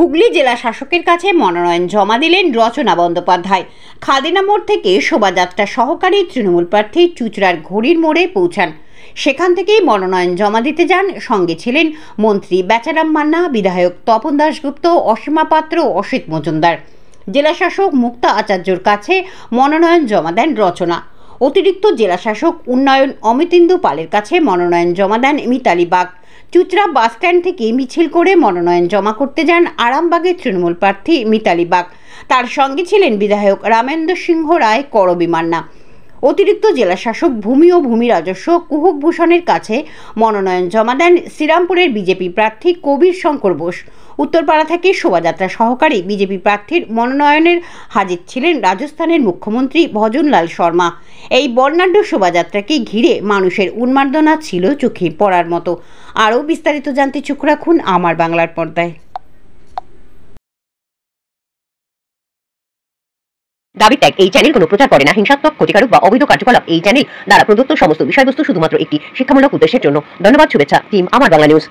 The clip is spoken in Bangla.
হুগলি জেলা শাসকের কাছে মনোনয়ন জমা দিলেন রচনা বন্দ্যোপাধ্যায়। খাদিনা মোড় থেকে শোভাযাত্রা সহকারী তৃণমূল প্রার্থী চুঁচড়ার ঘড়ির মোড়ে পৌঁছান। সেখান থেকেই মনোনয়ন জমা দিতে যান। সঙ্গে ছিলেন মন্ত্রী বেচারাম মান্না, বিধায়ক তপন দাশগুপ্ত, অসীমা পাত্র, অসিত মজুমদার। জেলা শাসক মুক্তা আচার্যর কাছে মনোনয়ন জমা দেন রচনা। অতিরিক্ত জেলা শাসক উন্নয়ন অমিতেন্দু পালের কাছে মনোনয়ন জমা দেন মিতালি বাগ। চুঁচড়া বাসস্ট্যান্ড থেকে মিছিল করে মনোনয়ন জমা করতে যান আরামবাগের তৃণমূল প্রার্থী মিতালি বাগ। তার সঙ্গে ছিলেন বিধায়ক রামেন্দ্র সিংহ রায়, করবী মান্না। অতিরিক্ত জেলা শাসক ভূমি ও ভূমি রাজস্ব কুহক ভূষণের কাছে মনোনয়ন জমা দেন শ্রীরামপুরের বিজেপি প্রার্থী কবির শঙ্কর বোস। উত্তরপাড়া থেকে শোভাযাত্রা সহকারী বিজেপি প্রার্থীর মনোনয়নের হাজির ছিলেন রাজস্থানের মুখ্যমন্ত্রী ভজনলাল শর্মা। এই বর্ণাঢ্য শোভাযাত্রাকে ঘিরে মানুষের উন্মাদনা ছিল চোখে পড়ার মতো। আরও বিস্তারিত জানতে চোখ রাখুন আমার বাংলার পর্দায়। দাবি ত্যাগ এই চ্যানেল কোনো প্রচার করে না হিংসাত্মক, ক্ষতিকারক বা অবৈধ কার্যকলাপ। এই চ্যানেল দ্বারা প্রদত্ত সমস্ত বিষয়বস্তু শুধুমাত্র একটি শিক্ষামূলক উদ্দেশ্যের জন্য। ধন্যবাদ। শুভেচ্ছা টিম আমার বাংলা নিউজ।